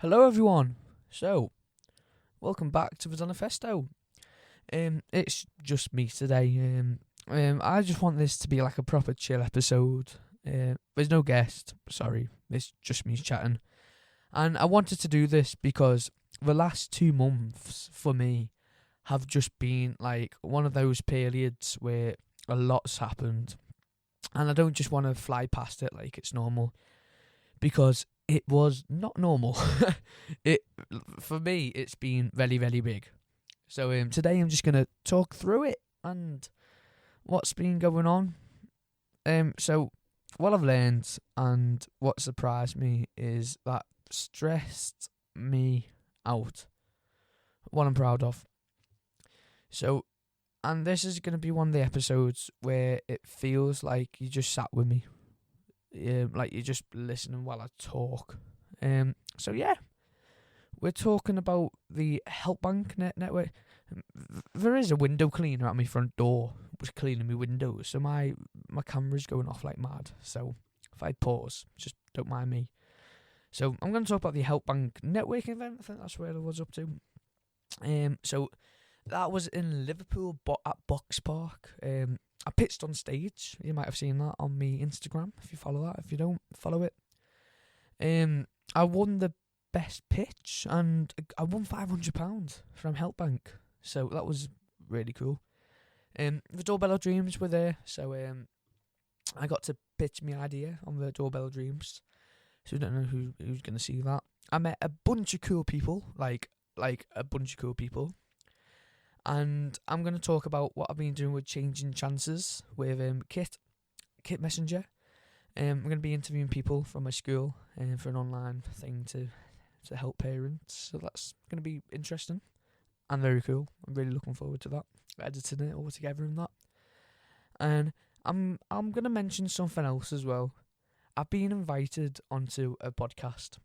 Hello everyone. So, welcome back to the Danifesto. It's just me today. I just want this to be like a proper chill episode. There's no guest, sorry. It's just me chatting. And I wanted to do this because the last 2 months for me have just been like one of those periods where a lot's happened. And I don't just want to fly past it like it's normal, because it was not normal. For me, it's been very, very big. So today I'm just gonna talk through it and what's been going on. So what I've learned and what surprised me is that stressed me out. What I'm proud of. So, and this is gonna be one of the episodes where it feels like you just sat with me. Like you're just listening while I talk. So yeah, we're talking about the HelpBnk network. There is a window cleaner at my front door, was cleaning my windows, so my camera's going off like mad. So if I pause, just don't mind me. So I'm going to talk about the HelpBnk networking event. I think that's where I was up to. So that was in Liverpool, at Box Park. I pitched on stage. You might have seen that on my Instagram, if you follow that. If you don't, follow it. I won the best pitch, and I won £500 from HelpBnk. So that was really cool. The Doorbell of Dreams were there, so I got to pitch my idea on the Doorbell of Dreams. So I don't know who's going to see that. I met a bunch of cool people, like a bunch of cool people. And I'm going to talk about what I've been doing with Changing Chances with Kit Messenger. I'm going to be interviewing people from my school for an online thing to help parents. So that's going to be interesting and very cool. I'm really looking forward to that. Editing it all together and that. And I'm going to mention something else as well. I've been invited onto a podcast.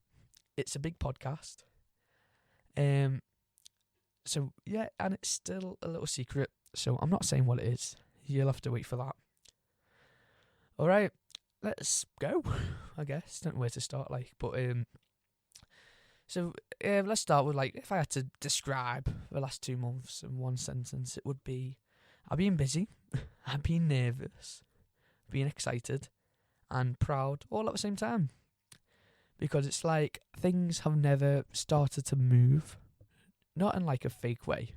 It's a big podcast. So, yeah, and it's still a little secret, so I'm not saying what it is. You'll have to wait for that. Alright, let's go, I guess. Don't know where to start, but, let's start with, if I had to describe the last 2 months in one sentence, it would be, I've been busy, I've been nervous, been excited, and proud all at the same time. Because it's like things have never started to move. Not in like a fake way,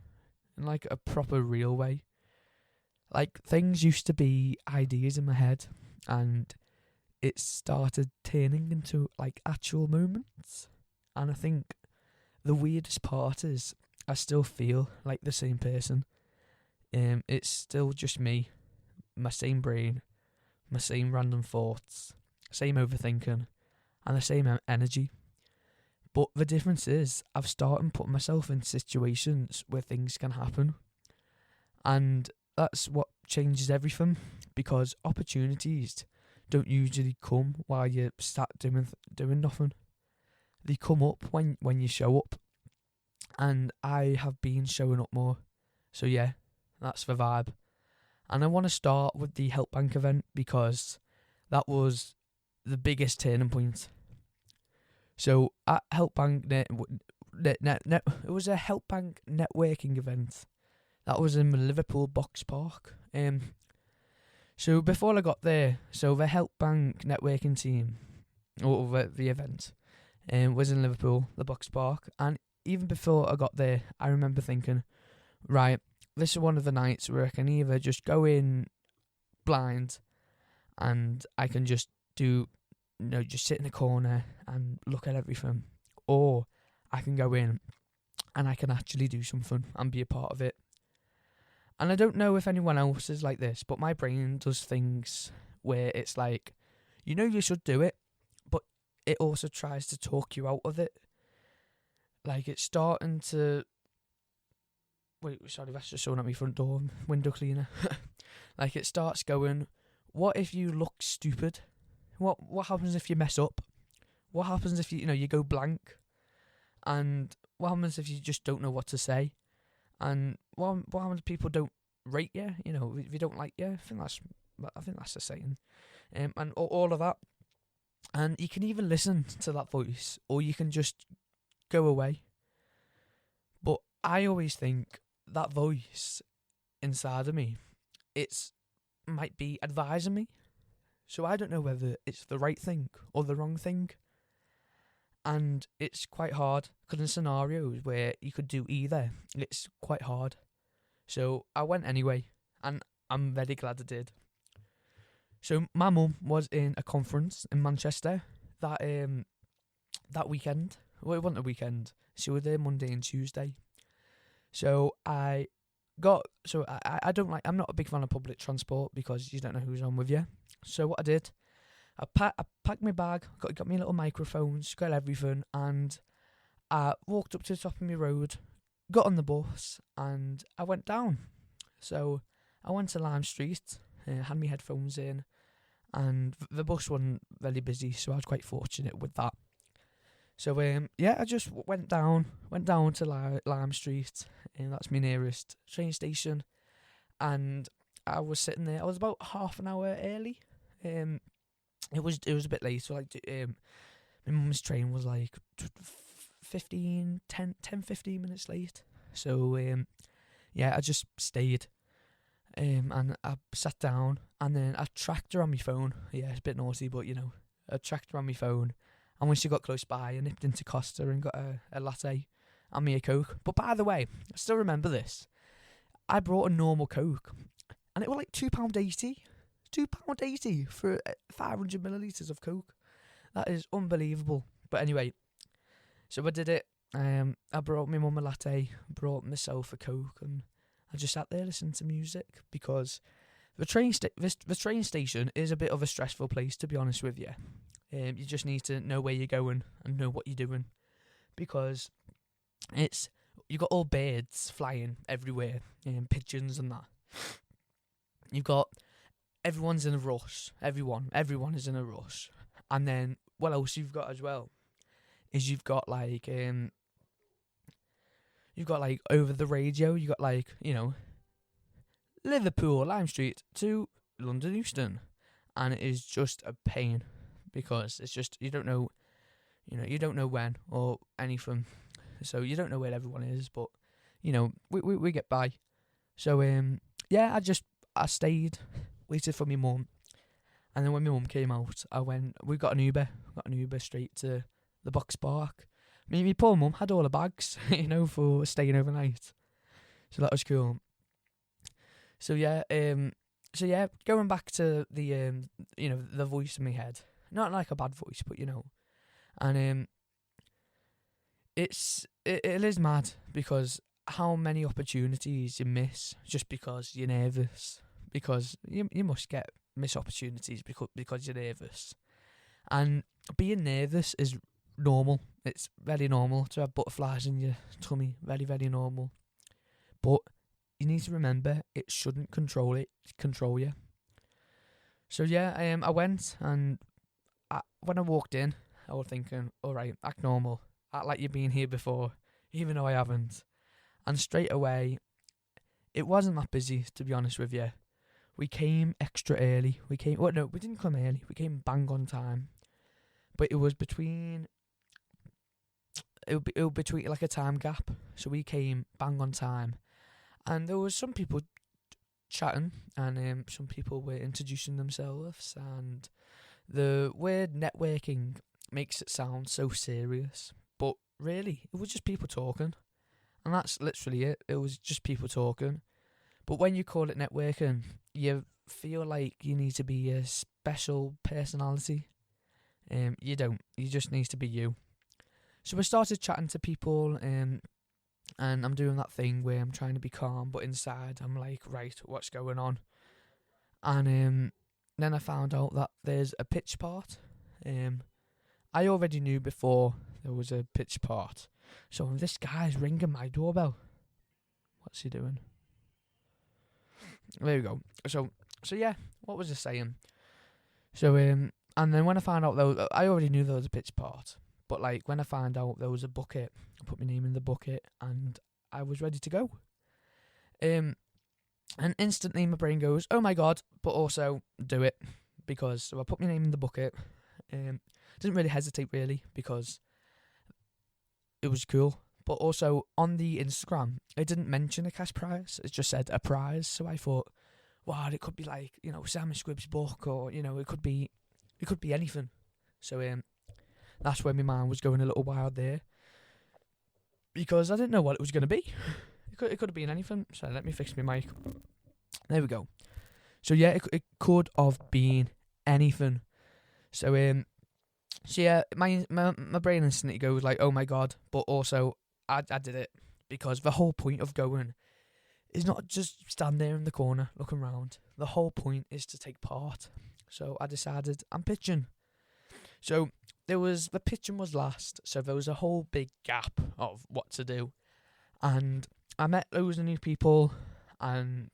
in like a proper real way. Like things used to be ideas in my head, and it started turning into like actual moments. And I think the weirdest part is I still feel like the same person. It's still just me, my same brain, my same random thoughts, same overthinking, and the same energy. But the difference is I've started putting myself in situations where things can happen. And that's what changes everything, because opportunities don't usually come while you start doing nothing. They come up when you show up. And I have been showing up more. So yeah, that's the vibe. And I want to start with the HelpBnk event, because that was the biggest turning point. So at HelpBnk, it was a HelpBnk networking event. That was in the Liverpool Box Park. So before I got there, so the HelpBnk networking team, or the event, was in Liverpool, the Box Park. And even before I got there, I remember thinking, right, this is one of the nights where I can either just go in blind, and I can just just sit in a corner and look at everything, or I can go in and I can actually do something and be a part of it. And I don't know if anyone else is like this, but my brain does things where it's like, you should do it, but it also tries to talk you out of it. Like it's starting to... Wait, sorry, that's just someone at my front door, window cleaner. Like it starts going, what if you look stupid? What happens if you mess up? What happens if you go blank? And what happens if you just don't know what to say? And what happens if people don't rate you? If you don't like you? I think that's the saying. And all of that. And you can even listen to that voice, or you can just go away. But I always think that voice inside of me, it's might be advising me. So I don't know whether it's the right thing or the wrong thing. And it's quite hard, because in scenarios where you could do either, it's quite hard. So I went anyway, and I'm very glad I did. So my mum was in a conference in Manchester that weekend. Well, it wasn't a weekend. She was there Monday and Tuesday. So I don't like. I'm not a big fan of public transport because you don't know who's on with you. So what I did, I packed my bag, got me little microphones, got everything, and I walked up to the top of my road, got on the bus, and I went down. So I went to Lime Street, had my headphones in, and the bus wasn't very busy, so I was quite fortunate with that. So I just went down to Lime Street, and that's my nearest train station, and I was sitting there. I was about half an hour early. It was a bit late, so like my mum's train was like 15 minutes late. So I just stayed. And I sat down, and then I tracked her on my phone. Yeah, it's a bit naughty, but I tracked her on my phone. And when she got close by, I nipped into Costa and got a latte and me a Coke. But by the way, I still remember this. I brought a normal Coke, and it was like £2.80. £2.80 for 500 millilitres of Coke. That is unbelievable. But anyway, so I did it. I brought my mum a latte, brought myself a Coke, and I just sat there listening to music, because the train station is a bit of a stressful place, to be honest with you. You just need to know where you're going and know what you're doing, because you've got all birds flying everywhere, pigeons and that. You've got everyone's in a rush. Everyone is in a rush. And then what else you've got as well is you've got like over the radio, you got like, Liverpool, Lime Street to London Euston, and it is just a pain, because it's just you don't know when or anything, so you don't know where everyone is, but we get by. So I stayed, waited for my mum, and then when my mum came out, we got an Uber straight to the Box Park. My poor mum had all the bags, for staying overnight. So that was cool. So going back to the the voice in my head. Not like a bad voice, but and it is mad, because how many opportunities you miss just because you're nervous. Because you must miss opportunities because you're nervous. And being nervous is normal. It's very normal to have butterflies in your tummy. Very, very normal. But you need to remember, it shouldn't control you. So I went, and when I walked in, I was thinking, alright, act normal. Act like you've been here before, even though I haven't. And straight away, it wasn't that busy, to be honest with you. We came extra early. We didn't come early. We came bang on time. But it was between like a time gap. So we came bang on time. And there was some people chatting, and some people were introducing themselves, and the word networking makes it sound so serious. But really, it was just people talking. And that's literally it. It was just people talking. But when you call it networking, you feel like you need to be a special personality. You don't. You just need to be you. So we started chatting to people, and I'm doing that thing where I'm trying to be calm, but inside I'm like, right, what's going on? And then I found out that there's a pitch part. I already knew before there was a pitch part. So this guy's ringing my doorbell. What's he doing? There we go. So what was I saying? So and then when I found out I already knew there was a pitch part, but like when I found out there was a bucket, I put my name in the bucket and I was ready to go. And instantly my brain goes, oh my god, but also do it, because so I put my name in the bucket. Didn't really hesitate really, because it was cool. But also on the Instagram, it didn't mention a cash prize. It just said a prize. So I thought, wow, it could be like, Simon Squibb's book, or it could be anything. So that's where my mind was going a little wild there, because I didn't know what it was going to be. It could have been anything. So let me fix my mic. There we go. So yeah, it could have been anything. So yeah, my brain instantly goes like, oh my god, but also I did it, because the whole point of going is not just stand there in the corner looking around. The whole point is to take part. So I decided I'm pitching. So the pitching was last, so there was a whole big gap of what to do, and I met loads of new people, and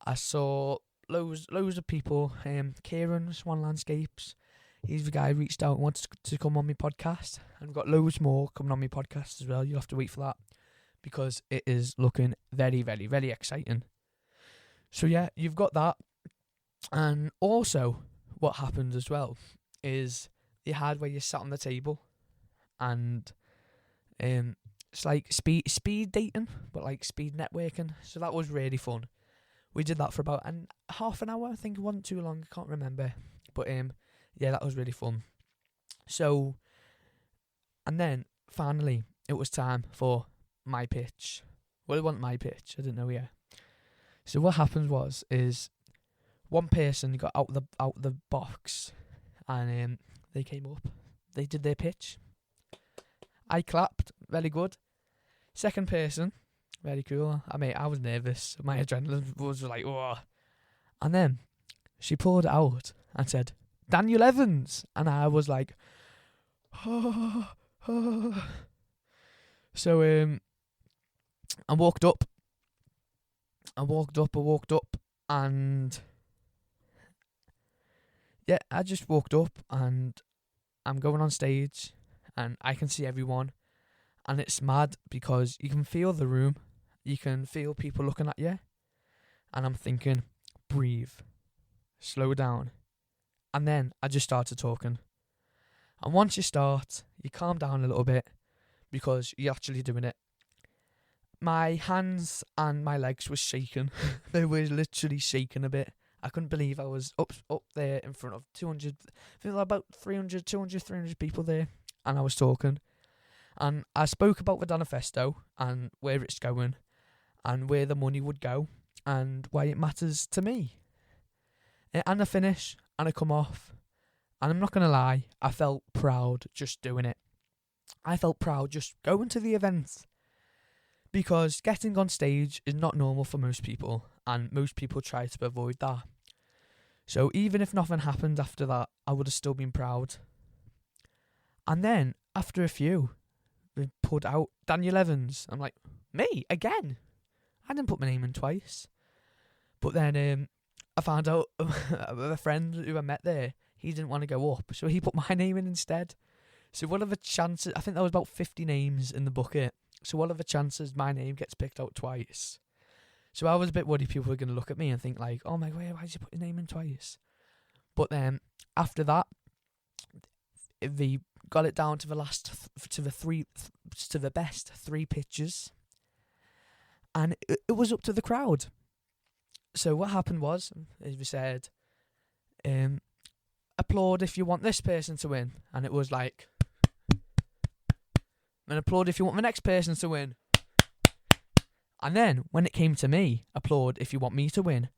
I saw loads of people. Kieran Swan Landscapes, he's the guy who reached out and wanted to come on my podcast, and we've got loads more coming on my podcast as well. You'll have to wait for that, because it is looking very, very, very exciting. So yeah, you've got that. And also what happened as well is they had where you sat on the table, and it's like speed dating, but like speed networking. So that was really fun. We did that for about half an hour. I think it wasn't too long. I can't remember. But yeah, that was really fun. So, and then finally it was time for my pitch. Well, it wasn't my pitch. I didn't know yet. So what happened is one person got out the box, and they came up. They did their pitch. I clapped. Very good. Second person, very cool. I was nervous. My adrenaline was like, oh. And then she pulled it out and said, Daniel Evans. And I was like, oh. So I walked up, and yeah, I just walked up, and I'm going on stage, and I can see everyone, and it's mad because you can feel the room, you can feel people looking at you, and I'm thinking, breathe, slow down, and then I just started talking. And once you start, you calm down a little bit, because you're actually doing it. My hands and my legs were shaking. They were literally shaking a bit. I couldn't believe I was up there in front of 200, I think about 300 people there, and I was talking. And I spoke about the Danifesto and where it's going, and where the money would go, and why it matters to me. And I finish, and I come off, and I'm not going to lie, I felt proud just doing it. I felt proud just going to the event, because getting on stage is not normal for most people, and most people try to avoid that. So even if nothing happened after that, I would have still been proud. And then, after a few, we pulled out Daniel Evans. I'm like, me? Again? I didn't put my name in twice. But then I found out a friend who I met there, he didn't want to go up, so he put my name in instead. So what are the chances? I think there was about 50 names in the bucket. So what are the chances my name gets picked out twice? So I was a bit worried people were going to look at me and think like, oh my god, why did you put your name in twice? But then after that, they got it down to the best three pitches, and it was up to the crowd. So what happened was, as we said, applaud if you want this person to win, and it was like, and applaud if you want the next person to win. And then, when it came to me, applaud if you want me to win.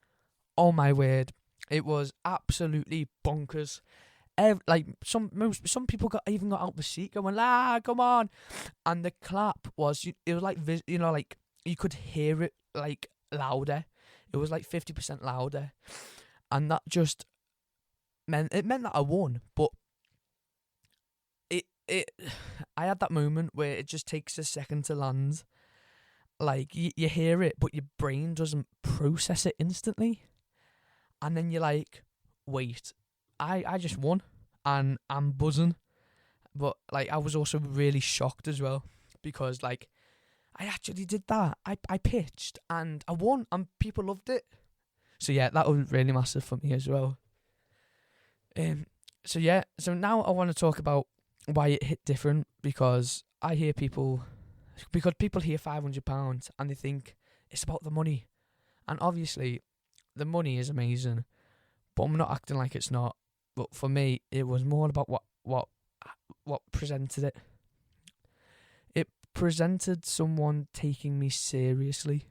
Oh my word. It was absolutely bonkers. Some people even got out the seat going, come on. And the clap was, it was like, like, you could hear it, like, louder. It was like 50% louder. And that just meant that I won. But I had that moment where it just takes a second to land. Like, you hear it, but your brain doesn't process it instantly. And then you're like, wait, I just won, and I'm buzzing. But, like, I was also really shocked as well, because, like, I actually did that. I pitched, and I won, and people loved it. So, yeah, that was really massive for me as well. So now I want to talk about why it hit different, because people hear £500 and they think it's about the money. And obviously, the money is amazing, but I'm not acting like it's not. But for me, it was more about what presented it. It presented someone taking me seriously,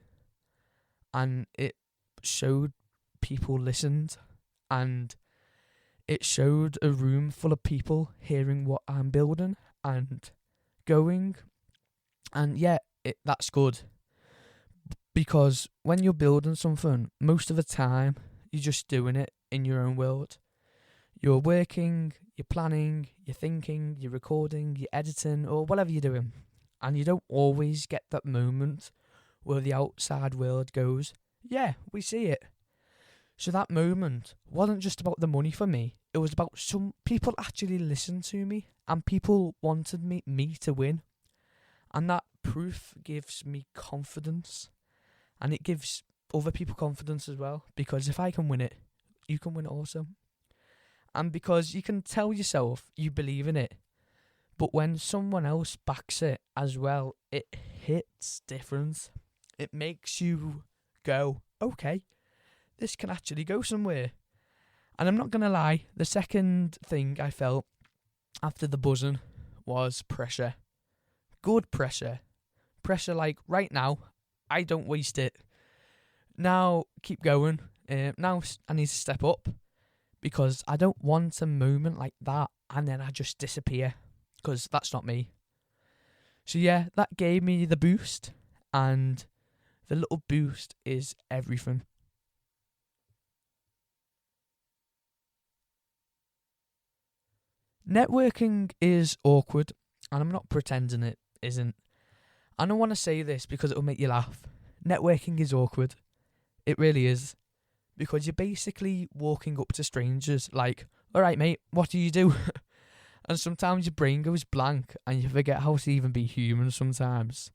and it showed people listened, and it showed a room full of people hearing what I'm building and going. And yeah, that's good. Because when you're building something, most of the time, you're just doing it in your own world. You're working, you're planning, you're thinking, you're recording, you're editing, or whatever you're doing. And you don't always get that moment where the outside world goes, yeah, we see it. So that moment wasn't just about the money for me. It was about some people actually listened to me, and people wanted me to win. And that proof gives me confidence. And it gives other people confidence as well. Because if I can win it, you can win it also. And because you can tell yourself you believe in it, but when someone else backs it as well, it hits different. It makes you go, okay, this can actually go somewhere. And I'm not going to lie, the second thing I felt after the buzzing was pressure. Good pressure. Pressure like, right now, I don't waste it. Now, keep going. Now I need to step up, because I don't want a moment like that and then I just disappear, because that's not me. So yeah, that gave me the boost, and the little boost is everything. Networking is awkward, and I'm not pretending it isn't. I don't want to say this because it'll make you laugh. Networking is awkward. It really is. Because you're basically walking up to strangers like, alright mate, what do you do? And sometimes your brain goes blank and you forget how to even be human sometimes.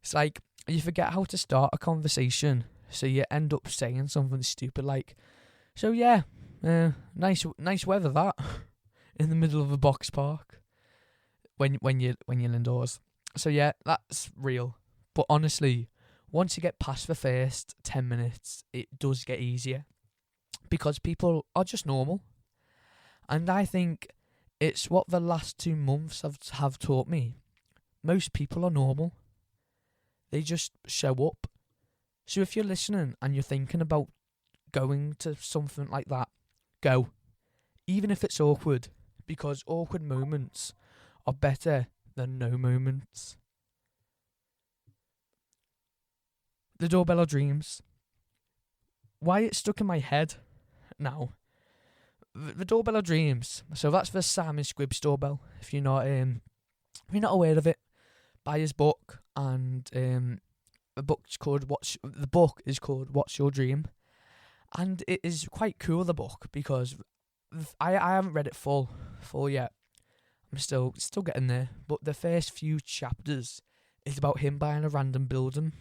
It's like, you forget how to start a conversation, so you end up saying something stupid like, so yeah, nice weather that, in the middle of a box park, when you're indoors. So yeah, that's real. But honestly, once you get past the first 10 minutes, it does get easier. Because people are just normal. And I think it's what the last 2 months have taught me. Most people are normal. They just show up. So if you're listening and you're thinking about going to something like that, go. Even if it's awkward. Because awkward moments are better than no moments. The Doorbell of Dreams. Why it's stuck in my head now. The Doorbell of Dreams. So that's the Simon Squibb's doorbell. If you're not aware of it, buy his book, and the book is called What's Your Dream, and it is quite cool, the book, because I haven't read it full yet. I'm still getting there, but the first few chapters is about him buying a random building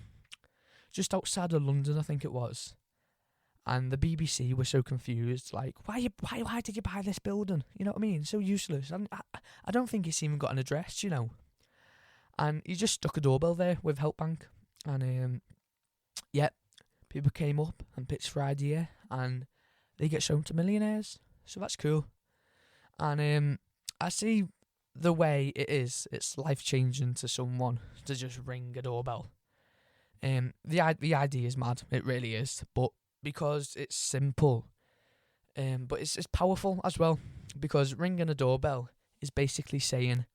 just outside of London, I think it was. And the BBC were so confused, like, why did you buy this building? You know what I mean? So useless. And I don't think it's even got an address, you know. And he just stuck a doorbell there with HelpBnk. And people came up and pitched for idea, and they get shown to millionaires. So that's cool. And I see the way it's life-changing to someone to just ring a doorbell. The idea is mad, it really is, but because it's simple, but it's powerful as well, because ringing a doorbell is basically saying,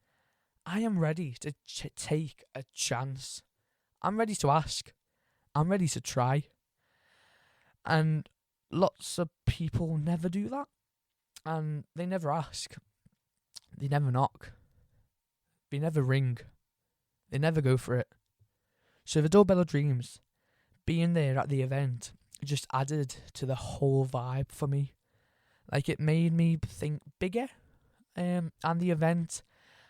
I am ready to take a chance. I'm ready to ask. I'm ready to try. And lots of people never do that, and they never ask. They never knock. They never ring. They never go for it. So the Doorbell of Dreams, being there at the event, just added to the whole vibe for me. Like, it made me think bigger. And the event,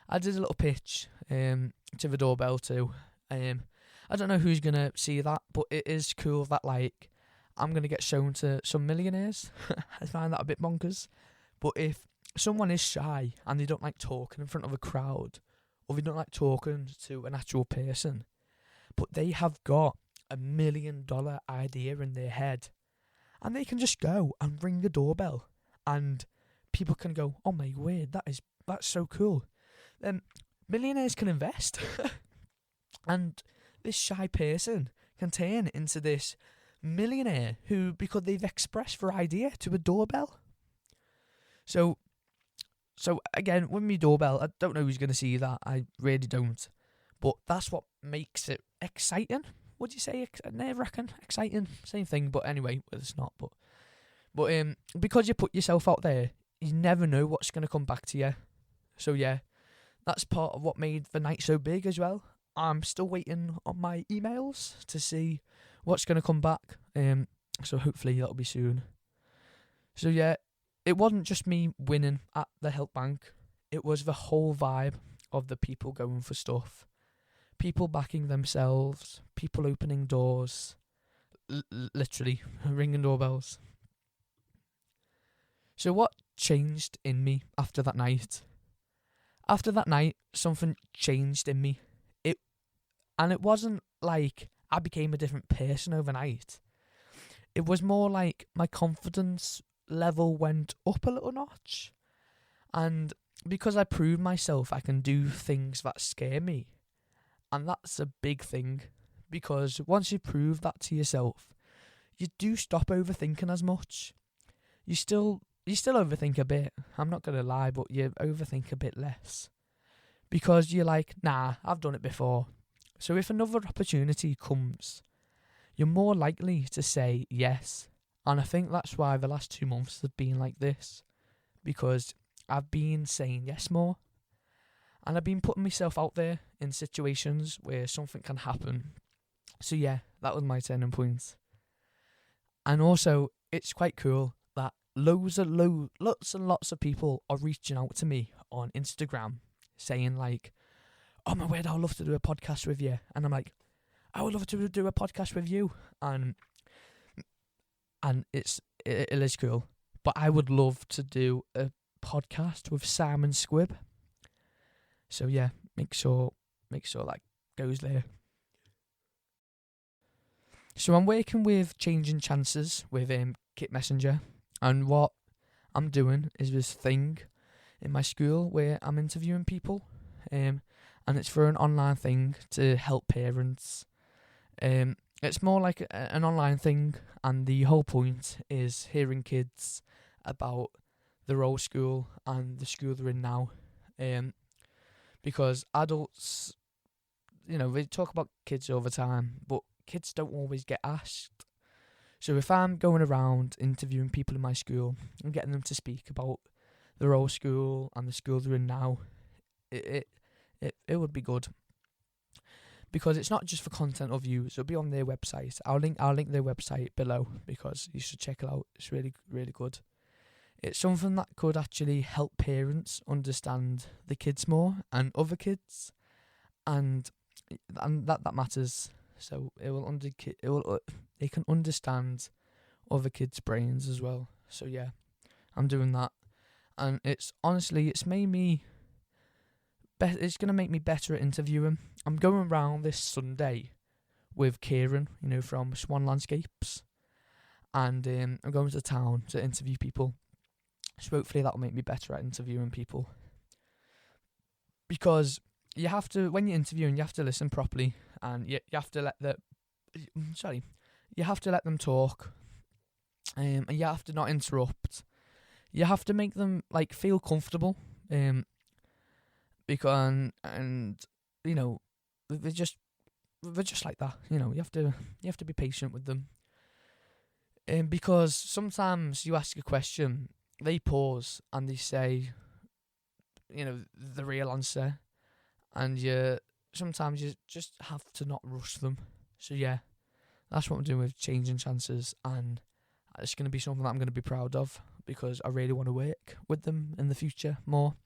I did a little pitch to the doorbell too. I don't know who's going to see that, but it is cool that, like, I'm going to get shown to some millionaires. I find that a bit bonkers. But if someone is shy and they don't like talking in front of a crowd, or they don't like talking to an actual person, but they have got $1 million idea in their head, and they can just go and ring the doorbell, and people can go, "Oh my word, that's so cool." Millionaires can invest, and this shy person can turn into this millionaire who, because they've expressed their idea to a doorbell. So again, with me doorbell, I don't know who's going to see that. I really don't. But that's what makes it exciting. Would you say nerve-wracking? Exciting? Same thing, but anyway, it's not. But because you put yourself out there, you never know what's going to come back to you. So yeah, that's part of what made the night so big as well. I'm still waiting on my emails to see what's going to come back. So hopefully that'll be soon. So yeah, it wasn't just me winning at the HelpBnk. It was the whole vibe of the people going for stuff. People backing themselves. People opening doors. Literally ringing doorbells. So what changed in me after that night? After that night, something changed in me. And it wasn't like I became a different person overnight. It was more like my confidence level went up a little notch. And because I proved myself, I can do things that scare me. And that's a big thing. Because once you prove that to yourself, you do stop overthinking as much. You still overthink a bit. I'm not going to lie, but you overthink a bit less. Because you're like, nah, I've done it before. So if another opportunity comes, you're more likely to say yes. And I think that's why the last 2 months have been like this. Because I've been saying yes more. And I've been putting myself out there in situations where something can happen. So yeah, that was my turning point. And also, it's quite cool that lots and lots of people are reaching out to me on Instagram saying like, "Oh my word, I'd love to do a podcast with you." And I'm like, "I would love to do a podcast with you." And it is cool. But I would love to do a podcast with Simon Squibb. So yeah, make sure that goes there. So I'm working with Changing Chances with Kit Messenger, and what I'm doing is this thing in my school where I'm interviewing people, and it's for an online thing to help parents. It's more like an online thing, and the whole point is hearing kids about their old school and the school they're in now. Because adults, they talk about kids all the time, but kids don't always get asked. So if I'm going around interviewing people in my school and getting them to speak about their old school and the school they're in now, it would be good. Because it's not just for content or views. It'll be on their website. I'll link their website below because you should check it out. It's really, really good. It's something that could actually help parents understand the kids more and other kids, and that matters. So they can understand other kids' brains as well. So yeah, I'm doing that, and it's made me. It's gonna make me better at interviewing. I'm going around this Sunday with Kieran, from Swan Landscapes, and I'm going to town to interview people. So hopefully that'll make me better at interviewing people. Because you have to, when you're interviewing, you have to listen properly, and you have to let them talk, and you have to not interrupt. You have to make them feel comfortable, because they're just like that. You have to be patient with them, because sometimes you ask a question, they pause and they say, the real answer, and sometimes you just have to not rush them. So yeah, that's what I'm doing with Changing Chances, and it's going to be something that I'm going to be proud of because I really want to work with them in the future more.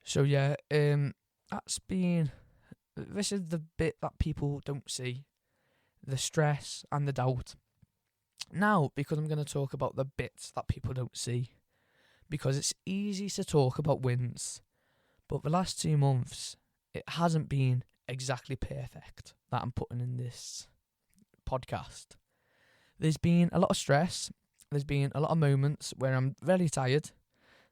So yeah, this is the bit that people don't see, the stress and the doubt. Now, because I'm going to talk about the bits that people don't see, because it's easy to talk about wins, but the last 2 months, it hasn't been exactly perfect that I'm putting in this podcast. There's been a lot of stress. There's been a lot of moments where I'm very tired.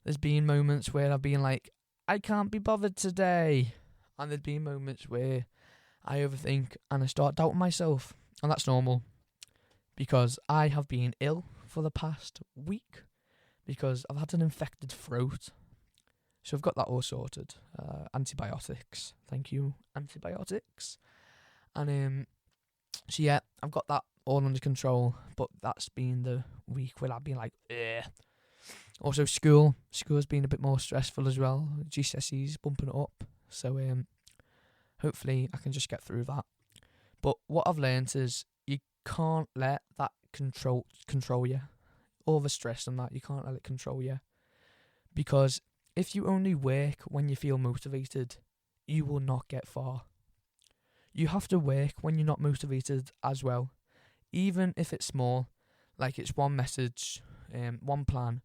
There's been moments where I've been like, I can't be bothered today. And there's been moments where I overthink and I start doubting myself. And that's normal, because I have been ill for the past week because I've had an infected throat. So I've got that all sorted. Antibiotics. Thank you, antibiotics. And so yeah, I've got that all under control. But that's been the week where I've been like, ugh. Also school's been a bit more stressful as well. GCSE's bumping it up. So hopefully I can just get through that. But what I've learnt is you can't let that control you. All the stress and that, you can't let it control you. Because if you only work when you feel motivated, you will not get far. You have to work when you're not motivated as well. Even if it's small, like it's one message, one plan,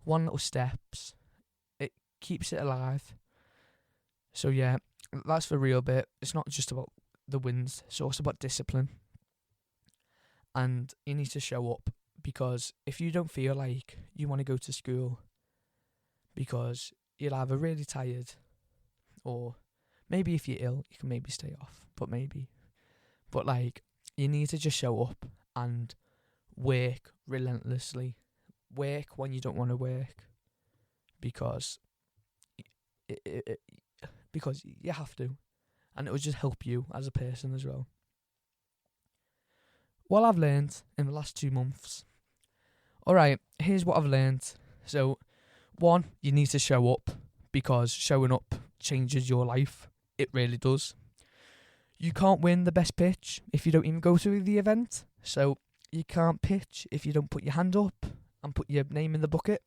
one little steps, it keeps it alive. So yeah, that's the real bit. It's not just about the wins, it's also about discipline. And you need to show up, because if you don't feel like you want to go to school because you're either really tired, or maybe if you're ill, you can maybe stay off, but like, you need to just show up and work relentlessly. Work when you don't want to work, because because you have to, and it will just help you as a person as well. What I've learned in the last 2 months. Alright, here's what I've learned. So, 1, you need to show up, because showing up changes your life. It really does. You can't win the best pitch if you don't even go to the event. So, you can't pitch if you don't put your hand up and put your name in the bucket.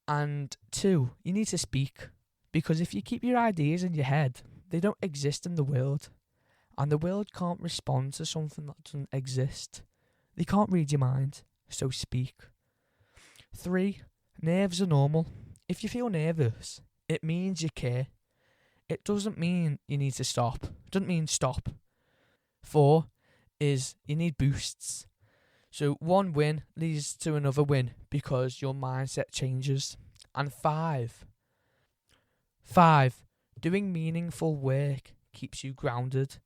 And 2, you need to speak, because if you keep your ideas in your head, they don't exist in the world. And the world can't respond to something that doesn't exist. They can't read your mind, so speak. 3, nerves are normal. If you feel nervous, it means you care. It doesn't mean you need to stop. It doesn't mean stop. 4 is you need boosts. So 1 win leads to another win, because your mindset changes. And 5, doing meaningful work keeps you grounded.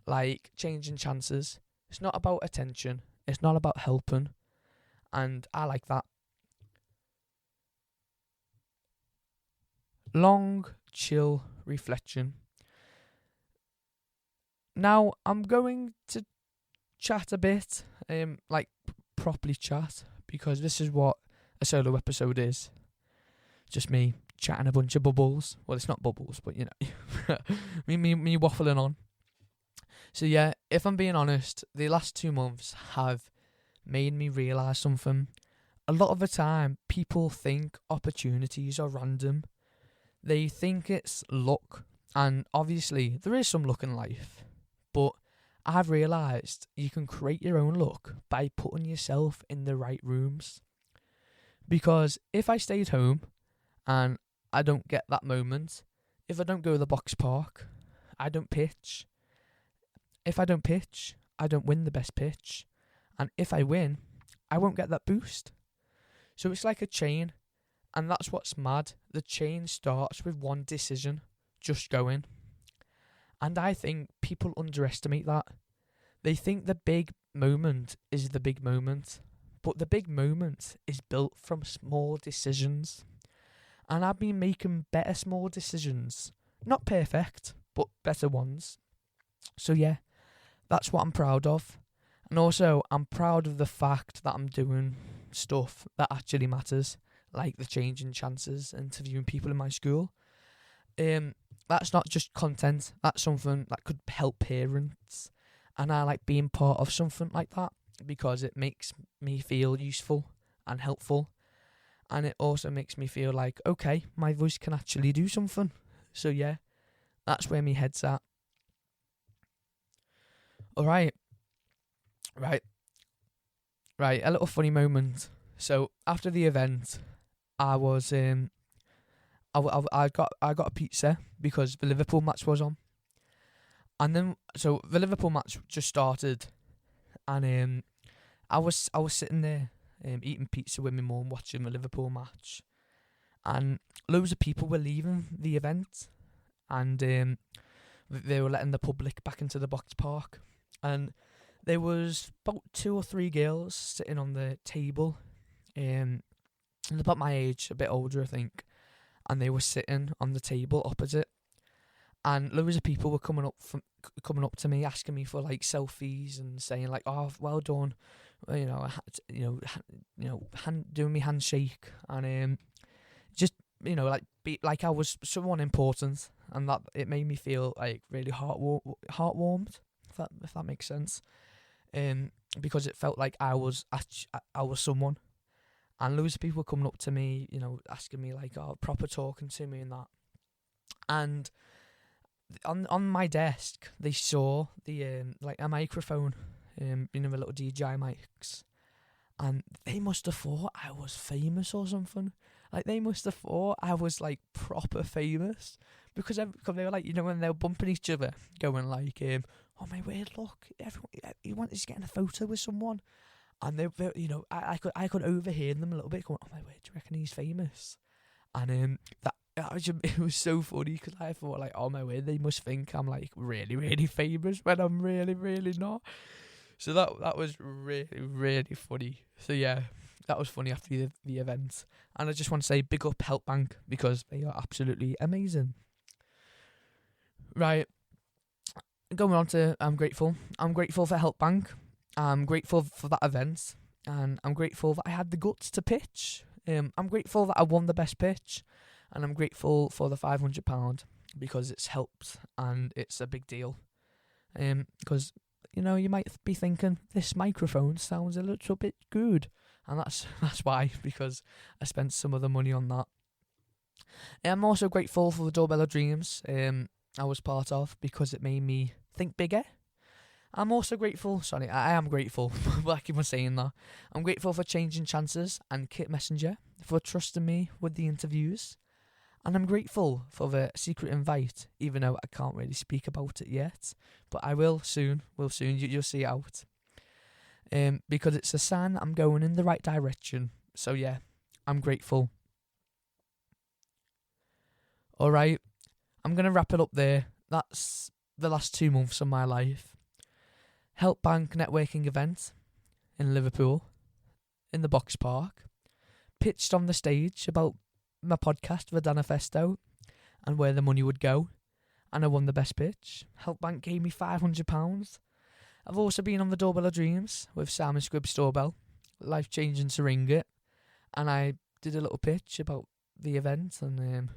Like changing chances. It's not about attention. It's not about helping. And I like that. Long, chill reflection. Now, I'm going to chat a bit, properly chat, because this is what a solo episode is. Just me chatting a bunch of bubbles. Well, it's not bubbles, but you know, me waffling on. So yeah, if I'm being honest, the last 2 months have made me realise something. A lot of the time, people think opportunities are random. They think it's luck, and obviously there is some luck in life, but I've realised you can create your own luck by putting yourself in the right rooms. Because if I stayed home and I don't get that moment, if I don't go to the box park, I don't pitch. If I don't pitch, I don't win the best pitch. And if I win, I won't get that boost. So it's like a chain. And that's what's mad. The chain starts with one decision, just going. And I think people underestimate that. They think the big moment is the big moment. But the big moment is built from small decisions. And I've been making better small decisions. Not perfect, but better ones. So yeah, that's what I'm proud of. And also, I'm proud of the fact that I'm doing stuff that actually matters. Like the changing chances, interviewing people in my school. That's not just content. That's something that could help parents. And I like being part of something like that, because it makes me feel useful and helpful. And it also makes me feel like, okay, my voice can actually do something. So yeah, that's where my head's at. Alright. Right. Right, a little funny moment. So after the event, I was I got a pizza because the Liverpool match was on, and then so the Liverpool match just started, and I was sitting there eating pizza with my mum watching the Liverpool match, and loads of people were leaving the event, and they were letting the public back into the box park, and there was about 2 or 3 girls sitting on the table, about my age, a bit older I think, and they were sitting on the table opposite, and loads of people were coming up to me asking me for like selfies and saying like, "Oh, well done," doing me handshake, and just be like I was someone important, and that it made me feel like really heartwarmed, if that makes sense. Because it felt like I was someone, and loads of people were coming up to me, asking me like, "Oh, proper talking to me," and that. And on my desk, they saw the like a microphone, the little DJI mics, and they must have thought I was famous or something. Like they must have thought I was like proper famous, because they were like, when they were bumping each other, going like, "Oh my word, look, everyone, you want is getting a photo with someone," and they I could overhear them a little bit going, "Oh my word, do you reckon he's famous?" And it was so funny, because I thought like, "Oh my word, they must think I'm like really, really famous when I'm really, really not." So that was really, really funny. So yeah, that was funny after the event, and I just want to say big up HelpBnk, because they are absolutely amazing. Right. Going on to I'm grateful. I'm grateful for HelpBnk. I'm grateful for that event, and I'm grateful that I had the guts to pitch. I'm grateful that I won the best pitch, and I'm grateful for the £500 because it's helped and it's a big deal. Because you might be thinking this microphone sounds a little bit good, and that's why, because I spent some of the money on that. I'm also grateful for the Doorbell of Dreams. I was part of, because it made me think bigger. I'm also grateful, I am grateful, but I keep on saying that. I'm grateful for Changing Chances and Kit Messenger for trusting me with the interviews. And I'm grateful for the secret invite, even though I can't really speak about it yet. But I will soon, you'll see it out. Because it's a sign that I'm going in the right direction. So yeah, I'm grateful. Alright. I'm going to wrap it up there. That's the last 2 months of my life. HelpBnk networking event in Liverpool, in the box park. Pitched on the stage about my podcast, the Danifesto, and where the money would go. And I won the best pitch. HelpBnk gave me £500. I've also been on the Doorbell of Dreams with Simon Squibb's Doorbell, life-changing to ring it. And I did a little pitch about the event and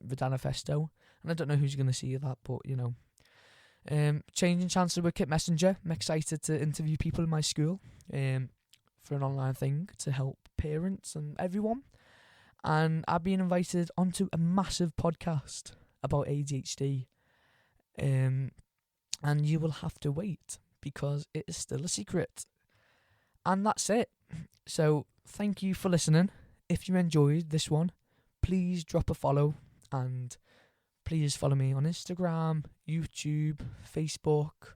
the Danifesto, and I don't know who's going to see that, but Changing Chances with Kit Messenger. I'm excited to interview people in my school for an online thing to help parents and everyone, and I've been invited onto a massive podcast about ADHD, and you will have to wait because it is still a secret. And that's it. So thank you for listening. If you enjoyed this one, please drop a follow, and please follow me on Instagram, YouTube, Facebook,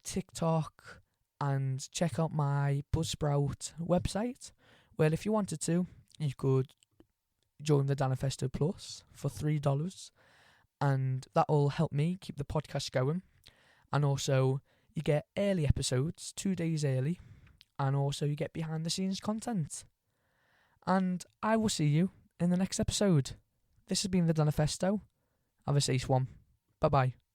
TikTok, and check out my Buzzsprout website, where if you wanted to, you could join the Danifesto Plus for $3, and that'll help me keep the podcast going. And also, you get early episodes, 2 days early, and also you get behind the scenes content. And I will see you in the next episode. This has been the Danifesto. Have a safe one. Bye bye.